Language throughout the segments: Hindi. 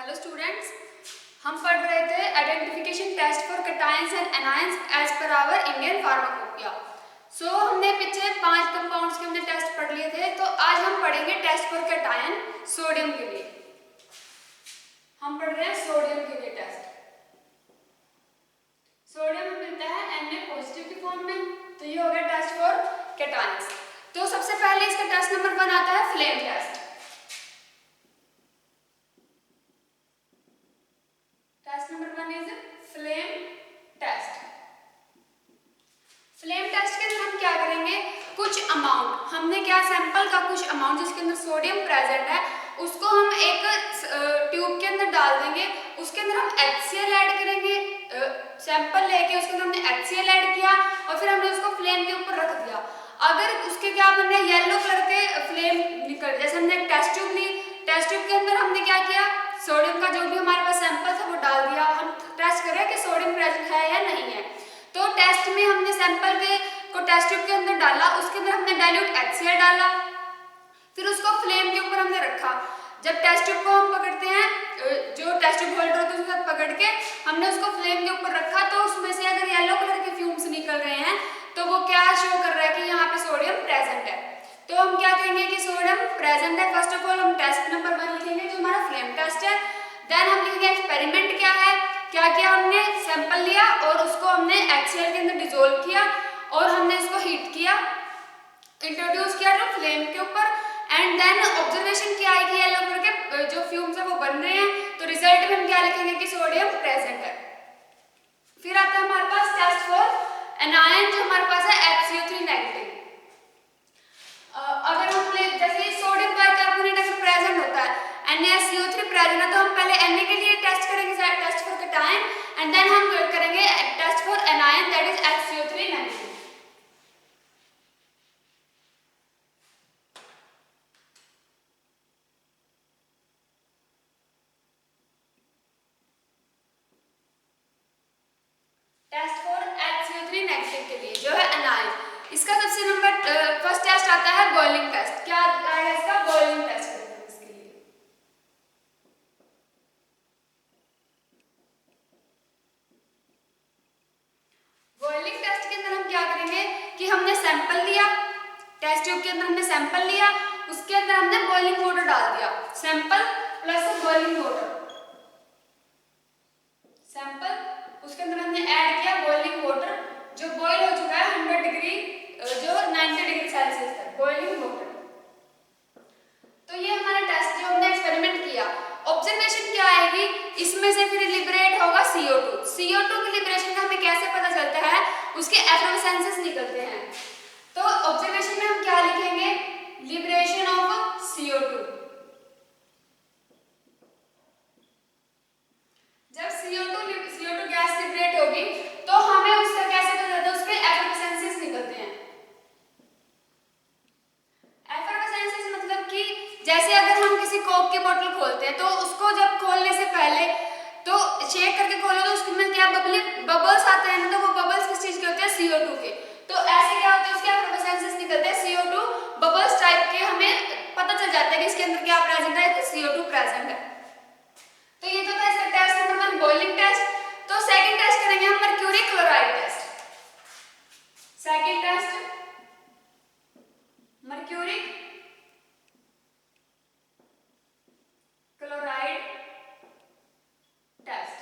हेलो स्टूडेंट्स, हम पढ़ रहे थे identification test for cations and anions as per our Indian pharmacopoeia. हमने पीछे 5 कंपाउंड्स के हमने टेस्ट पढ़ लिए थे, तो आज हम पढ़ेंगे टेस्ट फॉर कैटायन सोडियम के लिए। हम पढ़ रहे हैं सोडियम के लिए टेस्ट। सोडियम मिलता है Na पॉजिटिव की फॉर्म में, तो ये हो गया टेस्ट फॉर कैटायंस। तो सबसे पहले इसका टेस्ट नंबर 1 आता है flame test. Test number 1 is flame test. Flame test के अंदर हम क्या करेंगे, कुछ अमाउंट, हमने क्या सैंपल का कुछ अमाउंट जिसके अंदर सोडियम प्रेजेंट है उसको हम एक ट्यूब के अंदर डाल देंगे। उसके अंदर हम HCl ऐड करेंगे, सैंपल लेके उसके अंदर हमने HCl ऐड किया और फिर हमने उसको फ्लेम के ऊपर रख दिया। अगर उसके क्या बनना है, येलो कलर के फ्लेम निकल, जैसे हमने एक टेस्ट ट्यूब ली, टेस्ट ट्यूब के अंदर हमने क्या किया, सोडियम का जो भी हमारे पास सैंपल था वो डाल दिया। हम टेस्ट करें कि सोडियम प्रेजेंट है या नहीं है। तो टेस्ट में हमने सैंपल को टेस्ट ट्यूब के अंदर डाला, उसके अंदर हमने डाइल्यूट HCl डाला, फिर उसको फ्लेम के ऊपर हमने रखा। जब टेस्ट ट्यूब को हम पकड़ते हैं, जो टेस्ट ट्यूब होल्डर होता है उसके साथ पकड़ के हमने उसको फ्लेम के ऊपर रखा, तो उसमें से अगर येलो कलर के फ्यूम्स निकल रहे हैं तो वो क्या शो कर रहा है कि यहाँ पे सोडियम प्रेजेंट है। तो हम क्या कहेंगे कि सोडियम प्रेजेंट है। फर्स्ट ऑफ ऑल हम टेस्ट नंबर 1 लिखेंगे जो हमारा फ्लेम टेस्ट है। देन हम लिखेंगे एक्सपेरिमेंट क्या है, क्या किया हमने, सैंपल लिया और उसको हमने HCl के अंदर डिसोल्व किया और हमने इसको हीट किया, इंट्रोड्यूस किया जो फ्लेम के ऊपर। एंड देन ऑब्जर्वेशन क्या है कि येलो कलर के जो फ्यूम्स है वो बन रहे हैं, तो रिजल्ट में हम क्या लिखेंगे कि सोडियम प्रेजेंट है। फिर आता है हमारे पास टेस्ट फॉर एनायन, जो हमारे पास है HCO3 नेगेटिव। अगर हम जैसे सोडियम बाइकार्बोनेट अगर प्रेजेंट होता है, NaSCO3 प्रेजेंट है, तो हम पहले Na के लिए टेस्ट करेंगे, test for cation, and then हम करेंगे test for anion that is HCO3 negative. Test for HCO3 negative के लिए जो है एनायन, इसका सबसे नंबर फर्स्ट टेस्ट आता है बॉइलिंग टेस्ट। क्या आएगा इसका, बॉइलिंग टेस्ट करेंगे इसके लिए। बॉइलिंग टेस्ट के अंदर हम क्या करेंगे कि हमने सैंपल लिया, टेस्ट ट्यूब के अंदर हमने सैंपल लिया, उसके अंदर हमने बॉइलिंग वाटर डाल दिया, sample plus boiling water, sample उसके अंदर हमने ऐड किया बॉइलिंग वाटर जो बॉईल हो चुका है 100 डिग्री, जो 90 डिग्री सेल्सियस तक बॉइलिंग वाटर। तो ये हमारा टेस्ट जो हमने एक्सपेरिमेंट किया। ऑब्जर्वेशन क्या आएगी, इसमें से फिर लिबरेट होगा CO2। CO2 की लिबरेशन का हमें कैसे पता चलता है, उसके एफ्लोरेसेंसेस निकलते हैं। तो ऑब्जर्वेशन में हम क्या लिखेंगे, लिबरेशन ऑफ CO2। जब CO2 गैस लिबरेट होगी तो हमें उसका कैसे पता चलता है, उसके एफ्लोरेसेंसेस निकलते हैं। एफ्लोरेसेंसेस मतलब कि जैसे अगर हम किसी कोक की बोतल खोलते हैं तो उसको जब खोलने से पहले तो शेक करके खोलो तो उसमें क्या बबल्स आते हैं, तो वो बबल्स किस चीज के होते हैं, CO2 के। तो ऐसे क्या होता है, उसके एफ्लोरेसेंसेस निकलते हैं CO2 बबल्स टाइप के, हमें पता चल जाता है कि इसके अंदर क्या प्रेजेंट है, तो CO2 प्रेजेंट है। तो ये तो था इसका टेस्ट नंबर 1 बॉइलिंग टेस्ट। तो सेकंड टेस्ट करेंगे हम mercury chloride test. Second test mercury chloride test.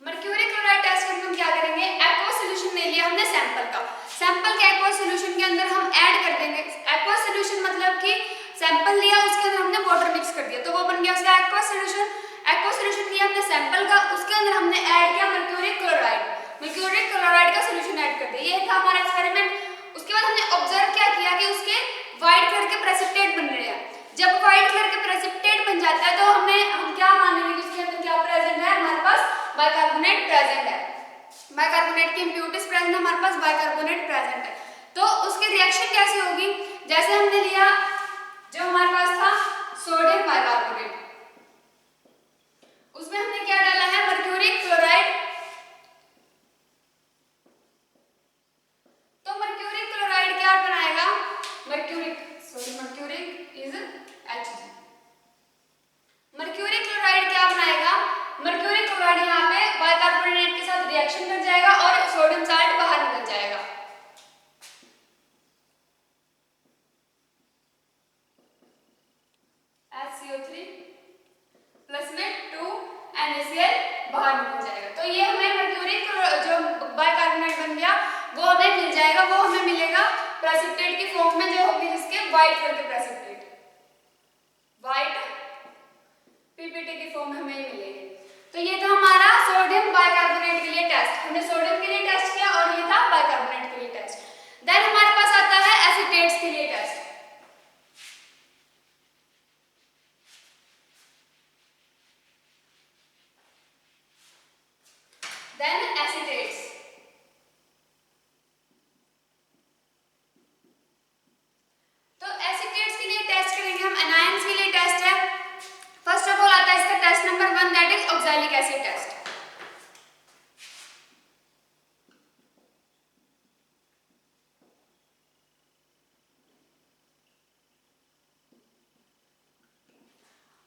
Mercury chloride test के अंदर हम क्या करेंगे, एक्वा सॉल्यूशन ले लिया हमने सैंपल का, सैंपल के एक्वा सॉल्यूशन के अंदर हम ऐड कर देंगे। एक्वा सॉल्यूशन मतलब कि सैंपल लिया उसके अंदर हमने वाटर मिक्स कर दिया, तो वो बन गया उसका एक्वा सॉल्यूशन। एक्वा सॉल्यूशन लिया हमने सैंपल का, उसके अंदर हमने ऐड किया मर्क्यूरी क्लोराइड, मर्क्यूरी क्लोराइड का सॉल्यूशन ऐड कर दिया। ये था हमारा एक्सपेरिमेंट। उसके बाद हमने ऑब्जर्व क्या किया कि उसके व्हाइट कलर के प्रेसिपिटेट बन रहे हैं। जब व्हाइट कलर के प्रेसिपिटेट बन जाता है तो हम क्या मानेंगे कि उसके अंदर क्या प्रेजेंट है, हमारे पास बाइकार्बोनेट प्रेजेंट है, बाइकार्बोनेट की इम्प्यूरिटीज प्रेजेंट है, हमारे पास बाइकार्बोनेट प्रेजेंट है। तो उसकी रिएक्शन कैसे होगी, जैसे हमने लिया जो हमारे पास था सोडियम बाइकार्बोनेट, उसमें हमने क्या डाला है, मर्क्यूरी क्लोराइड। तो मर्क्यूरी क्लोराइड क्या बनाएगा, मर्क्यूरिक इज Hg। बाहर निकल जाएगा। तो ये हमें मर्क्यूरिक जो बाइकार्बोनेट बन गया वो हमें मिल जाएगा, वो हमें मिलेगा प्रेसिपिटेट की फॉर्म में जो होगी जिसके व्हाइट कलर के प्रेसिपिटेट, व्हाइट पीपीटी की फॉर्म में हमें मिलेगी। तो ये था हमारा सोडियम बाइकार्बोनेट के लिए टेस्ट, हमने सोडियम के लिए टेस्ट किया और ये था बाइकार्बोनेट के लिए टेस्ट। देन हमारे पास आता है एसीटेट्स के लिए टेस्ट। देन एसीटेट्स, तो एसीटेट्स के लिए टेस्ट करेंगे हम, एनायंस के लिए टेस्ट है। फर्स्ट ऑफ ऑल आता है इसका test number 1 that is oxalic acid test.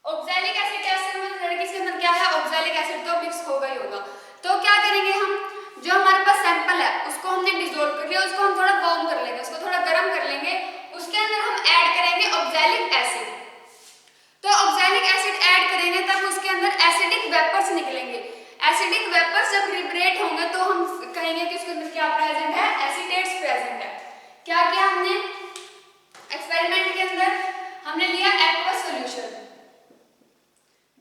Oxalic acid test में लड़की के अंदर क्या है, ऑक्सैलिक एसिड तो मिक्स होगा ही होगा। तो क्या करेंगे हम, जो हमारे पास सैंपल है उसको हमने डिसॉल्व कर लिया, उसको हम थोड़ा वार्म कर लेंगे, उसको थोड़ा गर्म कर लेंगे, उसके अंदर हम ऐड करेंगे ऑक्सैलिक एसिड। तो ऑक्सैलिक एसिड ऐड करेंगे तब उसके अंदर एसिडिक वेपर्स निकलेंगे। एसिडिक वेपर्स जब लिबरेट होंगे तो हम कहेंगे कि उसके अंदर क्या प्रेजेंट है, एसीटेट्स प्रेजेंट है। क्या किया हमने एक्सपेरिमेंट के अंदर, हमने लिया एक्वस सॉल्यूशन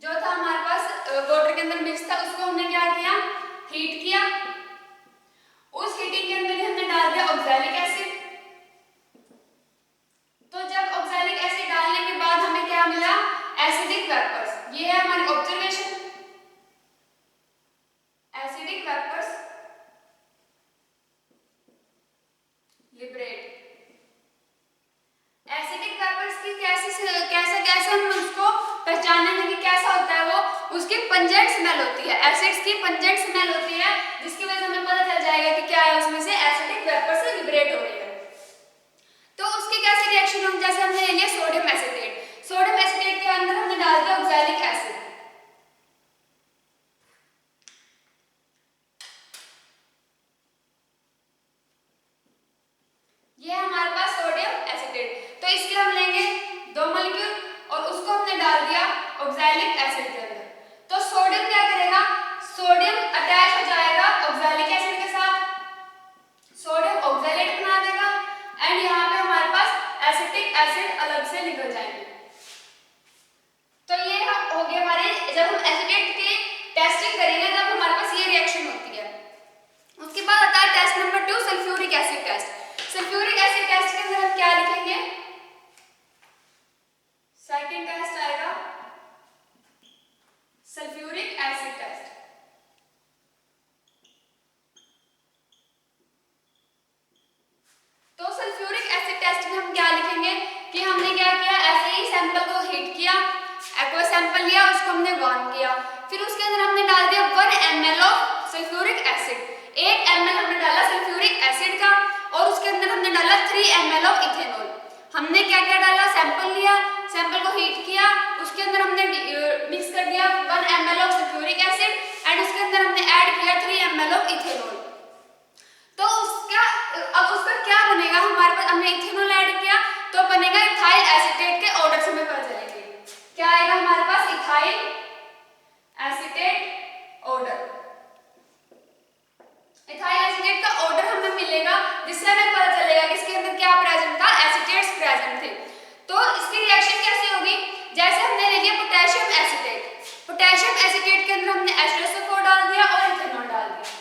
जो था हमारे पास वाटर के अंदर मिक्स था, उसको हमने क्या किया, हीट किया। उस हीटिंग के अंदर ही हमने डाल दिया ऑक्सैलिक एसिड। तो जब ऑक्सैलिक एसिड डालने के बाद हमें क्या मिला, एसिडिक वेपर्स। ये है हमारी observation, acidic vapours liberate. Acidic vapours की कैसे हम उसको पहचानेंगे कि कैसा होता है वो, उसकी पंजेंट स्मेल होती है, एसिड्स की पंजेंट स्मेल होती है, जिसकी वजह से हमें पता चल जाएगा कि क्या है उसमें से एसिडिक वेपर से लिबरेट हो रही है। तो उसके कैसे रिएक्शन होंगे, जैसे हमने ले लिया सोडियम एसीटेट, सोडियम एसीटेट के अंदर हमने डाल दिया ऑक्सैलिक एसिड। ये है हमारे पास सोडियम एसीटेट। तो इसके हम लेंगे 2 मॉलिक्यूल और उसको हमने डाल दिया ऑक्सैलिक एसिड के अंदर। तो सोडियम क्या करेगा, सोडियम अटैच हो जाएगा ऑक्सैलिक एसिड के साथ, सोडियम ऑक्सैलेट बना देगा एंड यहाँ पे हमारे पास एसिटिक एसिड अलग से निकल जाएंगे। तो ये हो गया हमारे, जब हम एसीटेट की टेस्टिंग करेंगे तब हमारे पास ये रिएक्शन होती है। उसके बाद आता है test number 2 sulphuric acid test. Sulphuric acid test के अंदर हम क्या लिखेंगे, सेकंड टेस्ट आएगा सल्फ्यूरिक एसिड टेस्ट। तो सल्फ्यूरिक एसिड टेस्ट में हम क्या लिखेंगे कि हमने क्या किया, ऐसे ही सैंपल को हीट किया, एक्वा सैंपल लिया, उसको हमने वार्म किया, फिर उसके अंदर हमने डाल दिया 1 ml of sulphuric acid. 1 ml हमने डाला सल्फ्यूरिक एसिड का और उसके अंदर हमने डाला 3 ml ऑफ इथेनॉल। हमने क्या क्या डाला, सैंपल लिया, सैंपल को हीट किया, उसके अंदर हमने मिक्स कर दिया 1 ml of sulphuric acid and उसके अंदर हमने ऐड किया 3 ml ऑफ इथेनॉल। तो उसका अब उसका क्या बनेगा, हमारे पास हमने इथेनॉल ऐड किया तो बनेगा इथाइल एसीटेट के ऑर्डर से हमें पता चलेंगे क्या आएगा हमारे पास, ethyl acetate order. Ethyl acetate का ऑर्डर हमें मिलेगा जिससे हमें पता चलेगा कि इसके अंदर क्या प्रेजेंट था, एसीटेट्स प्रेजेंट थे। तो इसकी रिएक्शन कैसे होगी, जैसे हमने ले लिया पोटेशियम एसीटेट, पोटेशियम एसीटेट के अंदर हमने H2SO4 डाल दिया और इथेनॉल डाल दिया।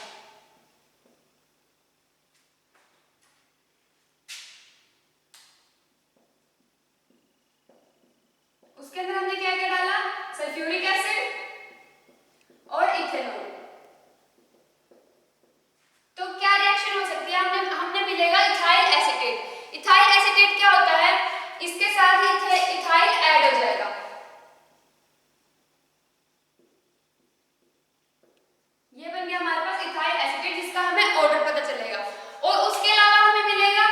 उसके अंदर हमने क्या क्या डाला, सल्फ्यूरिक एसिड और इथेनॉल। तो क्या रिएक्शन हो सकती है, हमने मिलेगा इथाइल एसीटेट। इथाइल एसीटेट क्या होता है, इसके साथ ही इथाइल ऐड हो जाएगा। ये बन गया हमारे पास इथाइल एसीटेट जिसका हमें ऑर्डर पता चलेगा। और उसके अलावा हमें मिलेगा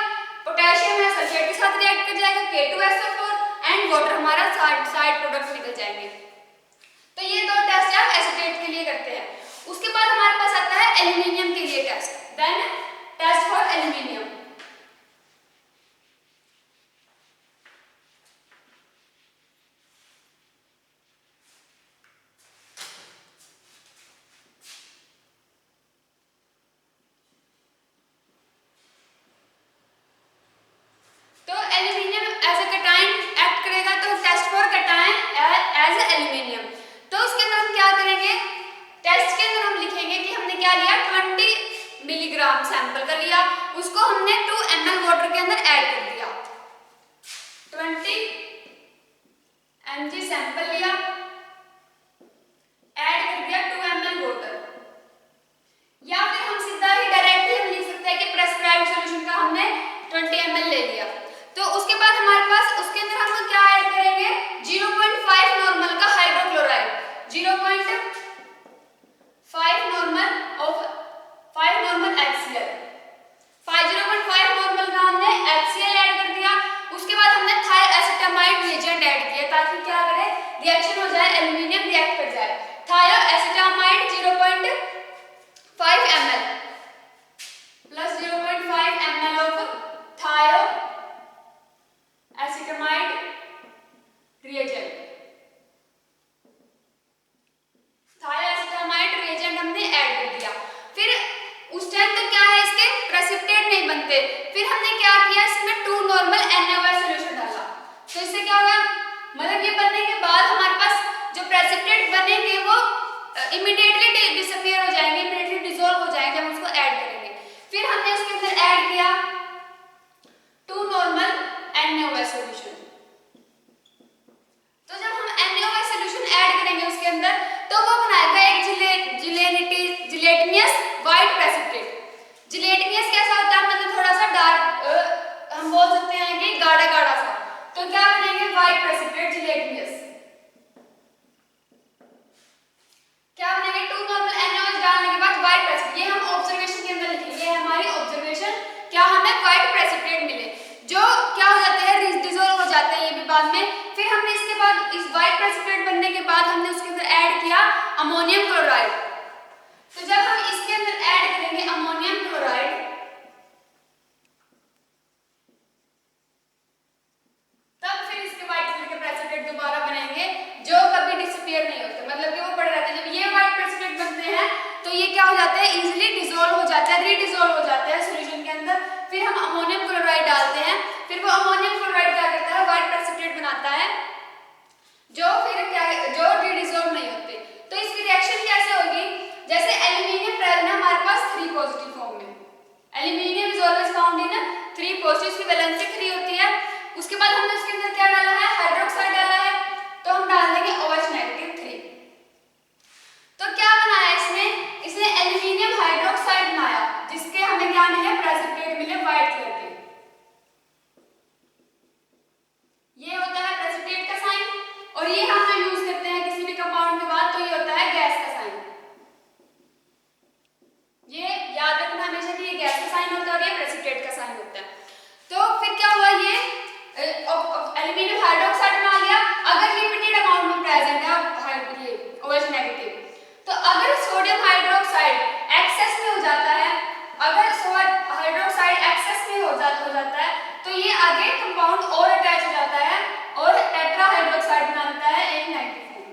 पोटेशियम है सल्फेट के साथ रिएक्ट कर जाएगा K2SO4 एंड वाटर हमारा साइड प्रोडक्ट निकल जाएंगे। तो ये 2 टेस्ट आप एसीटेट के लिए करते हैं। उसके बाद हमारे पास आता है एल्यूमिनियम के लिए test, then test for aluminium. As aluminium. तो उसके अंदर हम क्या करेंगे, टेस्ट के अंदर हम लिखेंगे कि हमने क्या लिया, 20 मिलीग्राम सैंपल का लिया, उसको हमने 2 ml वाटर के अंदर ऐड कर दिया। 20 mg सैंपल लिया, ऐड कर दिया 2 ml वाटर। या फिर हम सीधा ही डायरेक्टली हम लिख सकते हैं कि प्रेस्क्राइब्ड सॉल्यूशन का हमने 20 ml ले लिया। तो उसके बाद हमारे पास उसके अंदर हम क्या ऐड करेंगे, 0.5 नॉर्मल का hydrochloride, 0.5 normal of 5 normal HCl, 0.5 normal का हमने HCl ऐड कर दिया। उसके बाद हमने थायोएसिटामाइड रिएजेंट ऐड किया ताकि क्या करे, रिएक्शन हो जाए, एल्यूमिनियम रिएक्ट कर जाए। Thioacetamide 0.5 ml plus 0.5 ml of thioacetamide reagent, thioacetamide reagent हमने ऐड कर दिया। फिर उस टाइम तो क्या है, इसके प्रेसिपिटेट नहीं बनते, फिर हमने क्या किया, इसमें 2 नॉर्मल NaOH सॉल्यूशन डाला। तो इससे क्या होगा, मतलब ये बनने के बाद हमारे पास जो प्रेसिपिटेट बनेंगे वो इमीडिएटली डिसअपीयर हो जाएंगे, इमीडिएटली डिसॉल्व हो जाएंगे, हम उसको ऐड करेंगे। फिर हमने उसके अंदर ऐड किया 2 नॉर्मल NaOH सॉल्यूशन। तो जब हम NaOH सॉल्यूशन ऐड करेंगे उसके अंदर, तो वो बनाएगा एक जिलेटिनियस व्हाइट प्रेसिपिटेट। जिलेटिनियस कैसा होता है, मतलब थोड़ा सा डार्क, हम बोल सकते हैं कि गाढ़ा गाढ़ा सा। तो क्या बनेंगे, व्हाइट प्रेसिपिटेट जिलेटिनियस। क्या बनेंगे, 2 नॉर्मल NaOH डालने के बाद व्हाइट प्रेसिपिटेट। ये हम ऑब्जर्वेशन के अंदर लिखेंगे, ये हमारी ऑब्जर्वेशन, क्या हमें व्हाइट प्रेसिपिटेट मिले, जो क्या हो जाते हैं, डिसॉल्व हो जाते हैं, ये भी बाद में। फिर हमने इसके बाद इस व्हाइट प्रेसिपिटेट बनने के बाद हमने उसके अंदर ऐड किया अमोनियम क्लोराइड। तो जब हम इसके अंदर ऐड करेंगे अमोनियम क्लोराइड, तब फिर इसके व्हाइट कलर के प्रेसिपिटेट दोबारा बनेंगे जो कभी डिसअपीयर नहीं होते, मतलब कि वो पड़े रहते हैं। जब ये व्हाइट प्रेसिपिटेट बनते हैं तो ये क्या हो जाते हैं, इजीली डिसॉल्व हो जाते हैं, रीडिसॉल्व हो जाते हैं सॉल्यूशन के अंदर। फिर हम अमोनियम क्लोराइड डालते हैं, फिर वो अमोनियम क्लोराइड क्या करता है, व्हाइट प्रेसिपिटेट बनाता है, जो फिर क्या जो रीडिसॉल्व नहीं होते। तो इसकी रिएक्शन कैसे होगी, जैसे एल्यूमिनियम प्रेजेंट है हमारे पास 3 पॉजिटिव फॉर्म में, aluminium is always found in 3 positive, इसकी वैलेंसी 3 होती है। उसके बाद हमने उसके अंदर क्या डाला है, हाइड्रोक्साइड डाला है, तो हम डाल देंगे OH नेगेटिव 3। तो क्या बनाया इसने एल्यूमिनियम हाइड्रोक्साइड बनाया, जिसके हमें क्या मिले, प्रेसिपिटेट मिले व्हाइट कलर के। ये होता है प्रेसिपिटेट का साइन, और ये हम जो यूज करते हैं किसी भी कंपाउंड के बाद, तो ये होता है गैस का साइन। ये याद रखना हमेशा कि ये गैस का साइन होता है और ये प्रेसिपिटेट का साइन होता है। तो फिर क्या हुआ, ये एल्यूमिनियम हाइड्रोक्साइड बना लिया। अगर लिमिटेड अमाउंट में प्रेजेंट है ये OH नेगेटिव, तो अगर सोडियम हाइड्रोक्साइड एक्सेस में हो जाता है, अगर सोडियम हाइड्रोक्साइड एक्सेस में हो जाता है, तो ये आगे कंपाउंड और अटैच हो जाता है और टेट्रा हाइड्रोक्साइड बना देता है एक नेगेटिव फॉर्म।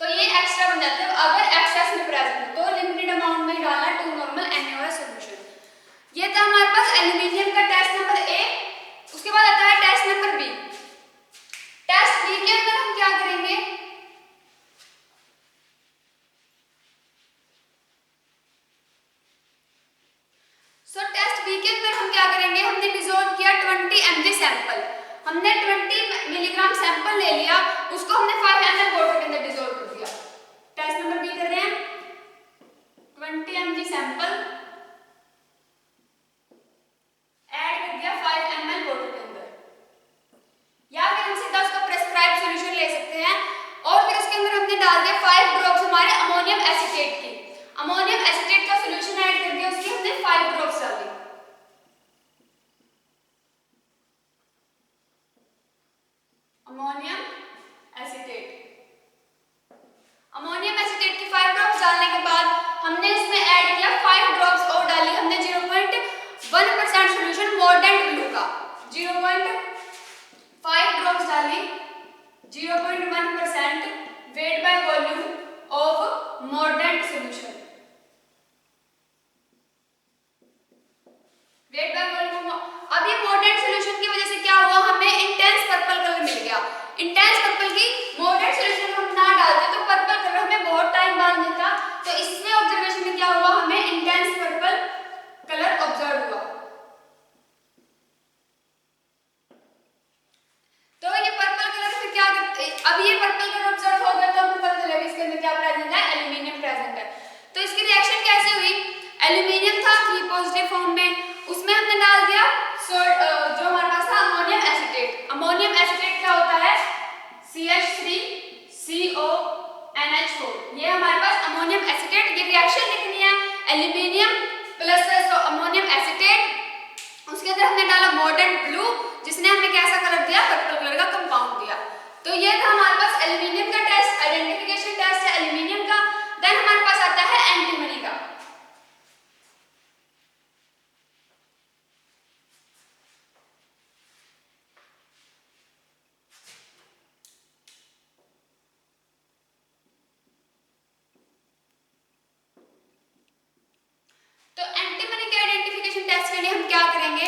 तो ये एक्स्ट्रा बन जाता है अगर एक्सेस में प्रेजेंट है, तो लिमिटेड अमाउंट में ही डालना 2 नॉर्मल NaOH सॉल्यूशन। ये था हमारे पास एल्यूमिनियम का टेस्ट नंबर A। उसके बाद आता है test number B। Test B के अंदर हम क्या करेंगे, टेस्ट B के अंदर हम क्या करेंगे, हमने डिसॉल्व किया 20 mg सैंपल, हमने 20 मिलीग्राम सैंपल ले लिया, उसको हमने 5 ml वाटर के अंदर डिसॉल्व कर दिया। टेस्ट नंबर B कर रहे हैं, 20 mg सैंपल ऐड कर दिया 5 ml वाटर के अंदर, या फिर हम सीधा उसका प्रेस्क्राइब्ड सॉल्यूशन ले सकते हैं। और फिर उसके अंदर हमने डाल दिया 5 ड्रॉप्स हमारे अमोनियम एसीटेट की, अमोनियम एसीटेट का सॉल्यूशन ऐड कर दिया, उसकी हमने 5 ड्रॉप्स डाली। अमोनियम एसीटेट की 5 ड्रॉप्स डालने के बाद हमने इसमें ऐड किया 5 ड्रॉप्स और डाली हमने 0.1% सॉल्यूशन मोर्डेंट ब्लू का, 0.5 ड्रॉप्स डाली 0.1% weight by volume of mordant solution, weight by volume. अब ये मोर्डेंट सॉल्यूशन की वजह से क्या हुआ, हमें इंटेंस पर्पल कलर मिल गया। इंटेंस पर्पल की मोर्डेंट ये पर्पल कलर ऑब्जर्व होगा तो हमें पता चलेगा इसके अंदर क्या प्रेजेंट है, एल्यूमिनियम प्रेजेंट है। तो इसकी रिएक्शन कैसे हुई, एल्यूमिनियम था 3 पॉजिटिव फॉर्म में, उसमें हमने डाल दिया जो हमारे पास था अमोनियम एसीटेट। अमोनियम एसीटेट क्या होता है, CH3CONH4, ये हमारे पास अमोनियम एसीटेट। ये रिएक्शन लिखनी है एल्यूमिनियम प्लस अमोनियम एसीटेट, उसके अंदर हमने डाला मॉडर्न ब्लू जिसने हमें कैसा कलर दिया, पर्पल कलर का कंपाउंड दिया। तो ये था हमारे पास एल्यूमिनियम का टेस्ट, आइडेंटिफिकेशन टेस्ट है एल्यूमिनियम का। देन हमारे पास आता है एंटीमनी का। तो एंटीमनी के आइडेंटिफिकेशन टेस्ट के लिए हम क्या करेंगे,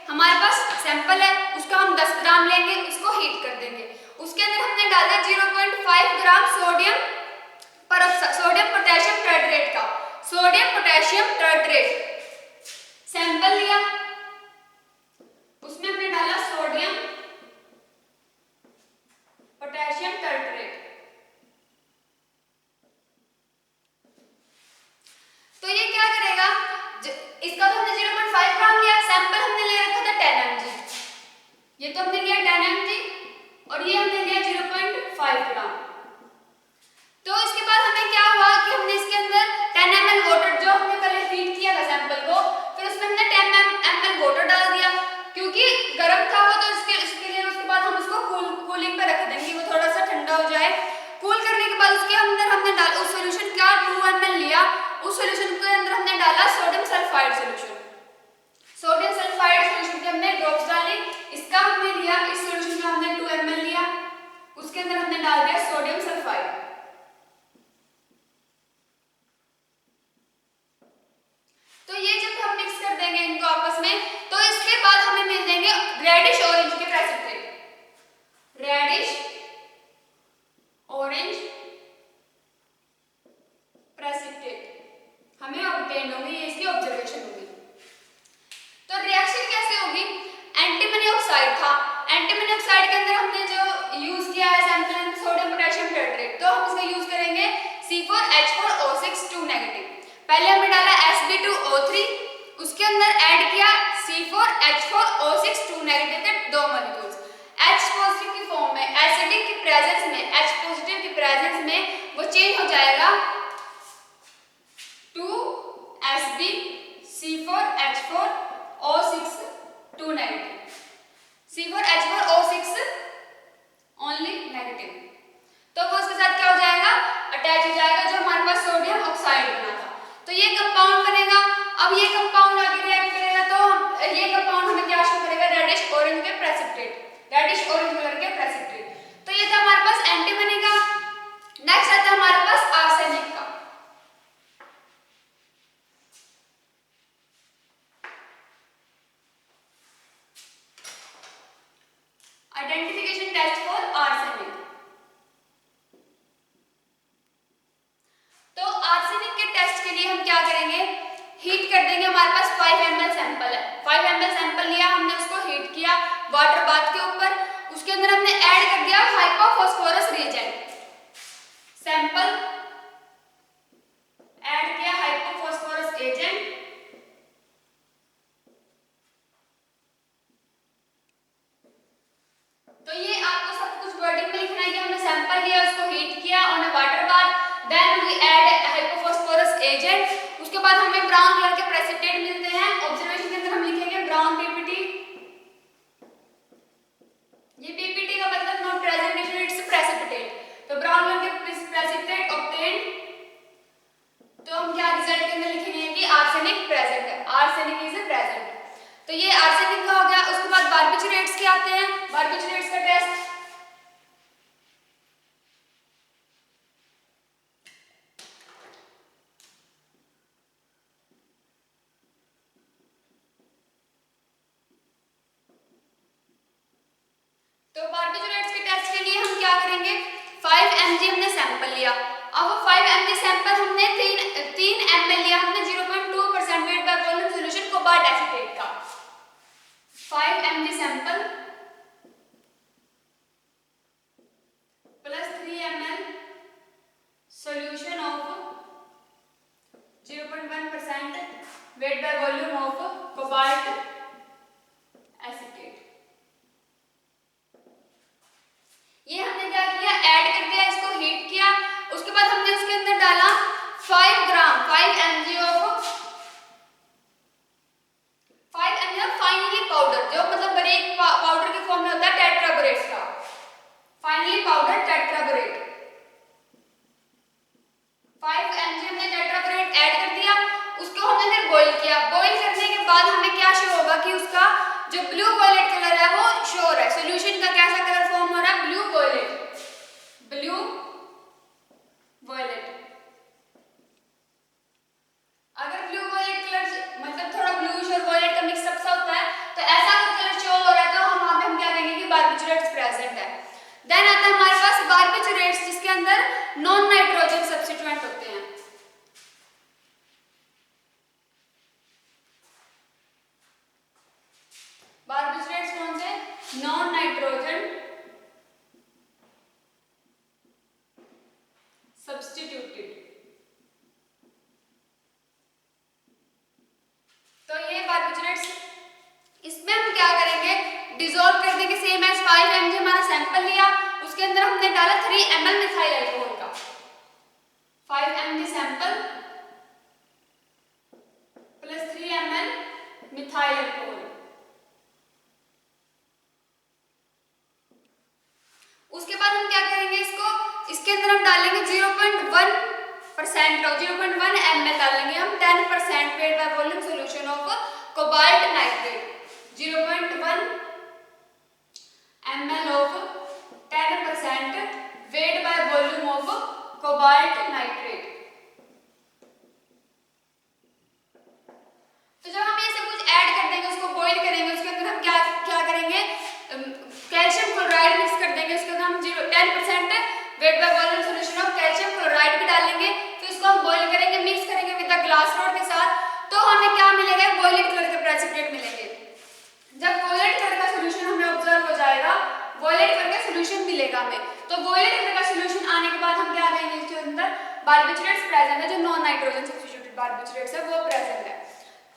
हमारे पास सैंपल है, उसका हम 10 ग्राम लेंगे, उसको हीट कर देंगे। उसके अंदर हमने डाल दिया 0.5 ग्राम सोडियम पोटेशियम टर्ट्रेट का, सोडियम पोटेशियम टर्ट्रेट। सैंपल लिया, उसमें हमने डाला सोडियम पोटेशियम टर्ट्रेट। तो ये क्या करेगा, इसका तो हमने 0.5 ग्राम लिया, सैंपल हमने ले रखा था 10 mg, ये तो हमने लिया 10 mg और ये हमने लिया 0.5 ग्राम। तो इसके बाद हमें क्या हुआ कि हमने इसके अंदर 10 ml वाटर, जो हमने पहले हीट किया था सैंपल को, फिर उसमें हमने 10 ml वाटर डाल दिया, क्योंकि गर्म था वो, तो इसके लिए उसके बाद हम उसको कूलिंग पे रख देंगे, वो थोड़ा सा ठंडा हो जाए। कूल करने के बाद उसके अंदर हमने डाला उस सॉल्यूशन का 2 ml लिया, उस सॉल्यूशन के अंदर हमने डाला sodium sulphide solution. Sodium sulphide solution के हमने ड्रॉप्स डाली, इसका हमने लिया, इस सॉल्यूशन का हमने 2 ml लिया, उसके अंदर हमने डाल दिया सोडियम सल्फाइड। तो ये जब हम मिक्स कर देंगे इनको आपस में, तो इसके बाद हमें मिल जाएंगे रेडिश ऑरेंज के प्रेसिपिटेट, रेडिश ऑरेंज प्रेसिपिटेट हमें ऑब्टेन होगी, ये इसकी ऑब्जर्वेशन होगी। तो रिएक्शन कैसे होगी, एंटीमनी ऑक्साइड था, एंटीमनी ऑक्साइड के अंदर हमने जो यूज किया है सैंपल में सोडियम पोटेशियम टर्ट्रेट, तो हम इसका यूज करेंगे C4H4O6 2 नेगेटिव। पहले हमने डाला Sb2O3, उसके अंदर ऐड किया C4H4O6 2 नेगेटिव के 2 मॉलिक्यूल्स। H पॉजिटिव की फॉर्म में, एसिडिक की प्रेजेंस में, H पॉजिटिव की प्रेजेंस में वो चेंज हो जाएगा 2Sb C4H4O6 2 negative, C4H4O6 only negative. तो वो उसके साथ क्या हो जाएगा, अटैच हो जाएगा, जो हमारे पास सोडियम ऑक्साइड बना था। तो ये कंपाउंड बनेगा। अब ये कंपाउंड आगे रिएक्ट करेगा, तो ये कंपाउंड हमें क्या शो करेगा, रेडिश ऑरेंज के प्रेसिपिटेट, रेडिश ऑरेंज कलर के प्रेसिपिटेट। तो ये था हमारे पास एंटीमनी का। नेक्स्ट आता है हमारे पास आर्सेनिक का। Identification test for arsenic. तो आर्सेनिक के टेस्ट के लिए हम क्या करेंगे, हीट कर देंगे। हमारे पास 5 ml सैंपल है, 5 ml सैंपल लिया हमने, उसको हीट किया वाटर बाथ के ऊपर, उसके अंदर हमने ऐड कर दिया हाइपोफॉस्फोरस रिएजेंट। सैंपल ऐड किया हाइपोफॉस्फोरस एजेंट, तो ये आपको सब कुछ वर्डिंग में लिखना है कि हमने सैंपल लिया, उसको हीट किया on a water bath, then we add hypophosphorus agent. उसके बाद हमें ब्राउन कलर के प्रेसिपिटेट मिलते हैं। ऑब्जर्वेशन के अंदर हम लिखेंगे ब्राउन पीपीटी। ये पीपीटी का मतलब नॉट प्रेजेंटेशन, इट्स प्रेसिपिटेट। तो ब्राउन कलर के प्रेसिपिटेट ऑब्टेन्ड, तो हम क्या रिजल्ट के अंदर लिखेंगे कि आर्सेनिक प्रेजेंट है, आर्सेनिक इज प्रेजेंट। तो ये आर्सेनिक का हो गया। उसके बाद बार्बिचुरेट्स के आते हैं, बार्बिचुरेट्स का टेस्ट। तो बार्बिचुरेट्स के टेस्ट के लिए हम क्या करेंगे, 5 mg हमने सैंपल लिया। अब 5 mg सैंपल हमने 3 ml लिया हमने 0.2% weight by volume solution cobalt acetate का। 5 mg सैंपल प्लस किया, ऐड कर दिया, इसको हीट किया। उसके बाद हमने उसके अंदर डाला 5 ग्राम 5 mg ऑफ फाइनली पाउडर, जो मतलब बारीक पाउडर के फॉर्म में होता है टेट्राबोरेट का, फाइनली पाउडर टेट्राबोरेट 5 mg हमने टेट्राबोरेट ऐड कर दिया। उसको हमने फिर बॉईल किया। बॉईल करने के बाद हमें क्या शो होगा कि उसका जो ब्लू वॉयलेट कलर है वो शो हो रहा है। सॉल्यूशन का कैसा कलर फॉर्म हो रहा है? Blue violet, blue violet. अगर ब्लू वॉयलेट कलर मतलब थोड़ा ब्लूइश और वॉयलेट का मिक्सअप सा होता है तो ऐसा कलर शो हो रहा है, तो हम वहां पे हम क्या कहेंगे कि बारबिचुरेट्स प्रेजेंट है। देन आता है हमारे पास बारबिचुरेट्स, जिसके अंदर नॉन नाइट्रोजन सब्स्टिट्यूएंट होते हैं। बारबिचुरेट्स कौन से? Non nitrogen substituted. तो ये बारबिचुरेट्स, इसमें हम क्या करेंगे, डिसॉल्व कर देंगे सेम एज 5 mg हमारा सैंपल लिया, उसके अंदर हमने डाला 3 ml मिथाइल अल्कोहल का, 5 mg sample plus 3 ml methyl alcohol. उसके बाद हम क्या करेंगे, इसके अंदर हम डालेंगे 0.1% और 0.1 ml डालेंगे हम 10% weight by volume solution of cobalt nitrate, 0.1 ml of 10% weight by volume of cobalt nitrate. तो जब हम ये सब कुछ ऐड कर देंगे, उसको बॉईल करेंगे, उसके अंदर हम क्या करेंगे, कैल्शियम क्लोराइड मिक्स कर देंगे। उसके अंदर हम 10% weight by volume solution of calcium chloride भी डालेंगे। फिर इसको हम बॉईल करेंगे, मिक्स करेंगे विद द ग्लास रॉड के साथ, तो हमें क्या मिलेगा, वॉयलेट कलर के प्रेसिपिटेट मिलेंगे। जब वॉयलेट कलर का सॉल्यूशन हमें ऑब्जर्व हो जाएगा, वॉयलेट कलर का सॉल्यूशन मिलेगा हमें, तो वॉयलेट कलर का सॉल्यूशन आने के बाद हम क्या देंगे, इसके अंदर बारबिचुरेट्स प्रेजेंट है, जो नॉन नाइट्रोजन सब्स्टिट्यूटेड बारबिचुरेट्स है वो प्रेजेंट है।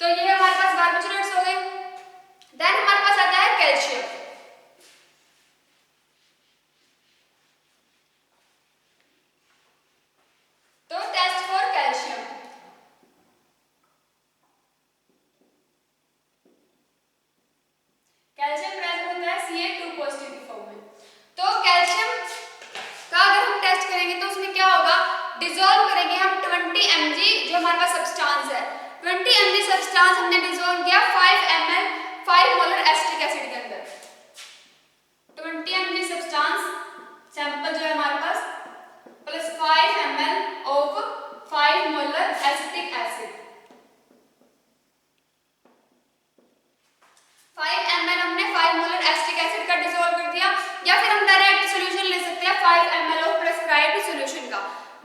तो ये हमारे पास बारबिचुरेट्स हो गए। देन हमारे पास आता है कैल्शियम। तो test for calcium, calcium present होता है Ca2 पॉजिटिव की फॉर्म में। तो कैल्शियम का अगर हम टेस्ट करेंगे तो उसमें क्या होगा, डिसॉल्व करेंगे हम 20 mg, जो हमारे पास सब्सटेंस है 20 mg सब्सटेंस हमने डिसॉल्व किया 5 ml 5 मोलर एसिटिक एसिड के अंदर। 20 mg सब्सटेंस सैंपल जो है हमारे पास plus 5 ml of 5 molar acetic acid, 5 ml हमने 5 मोलर एसिटिक एसिड का डिसॉल्व कर दिया, या फिर हम डायरेक्ट सॉल्यूशन ले सकते हैं 5 ml ऑफ प्रेस्क्राइब्ड सॉल्यूशन का।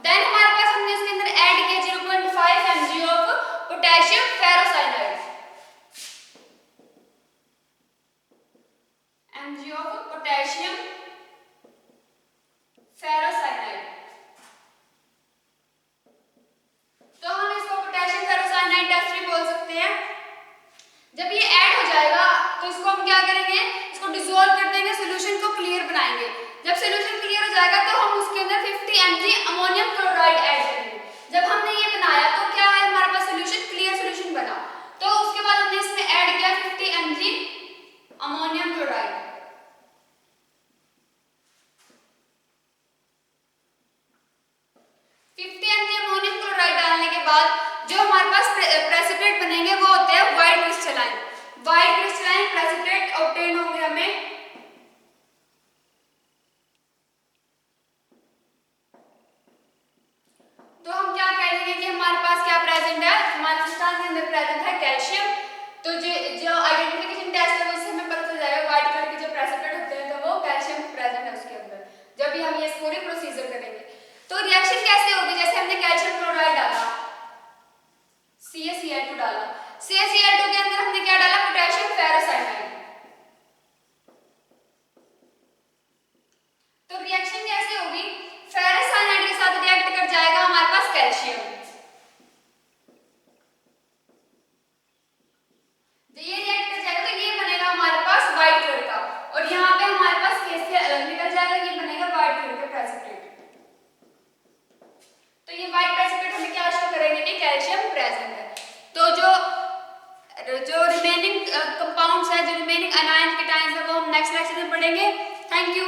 देन हमारे पास हमने इसके अंदर ऐड किया 0.5 mg of potassium ferrocyanide, mg of potassium ferrocyanide. तो हम इसको पोटेशियम फेरोसाइनाइड टेस्ट भी बोल सकते हैं। जब ये ऐड हो जाएगा तो इसको हम क्या करेंगे, इसको डिसॉल्व कर देंगे, सॉल्यूशन को क्लियर बनाएंगे। जब सॉल्यूशन क्लियर हो जाएगा तो हम उसके अंदर 50 mg अमोनियम क्लोराइड ऐड करेंगे। जब हमने ये बनाया तो क्या है, हमारे पास सॉल्यूशन क्लियर सॉल्यूशन बना। तो उसके बाद हमने इसमें ऐड किया 50 mg ammonium chloride. Ammonium chloride डालने के बाद जो हमारे पास प्रेसिपिटेट बनेंगे वो होते हैं white crystalline. White crystalline precipitate obtain होंगे हमें तो ये व्हाइट प्रेसिपिटेट हमें क्या शो करेंगे कि कैल्शियम प्रेजेंट है। तो जो रिमेनिंग कंपाउंड्स है, जो रिमेनिंग अनायन केटायंस है, वो हम नेक्स्ट लेक्चर में पढ़ेंगे। Thank you.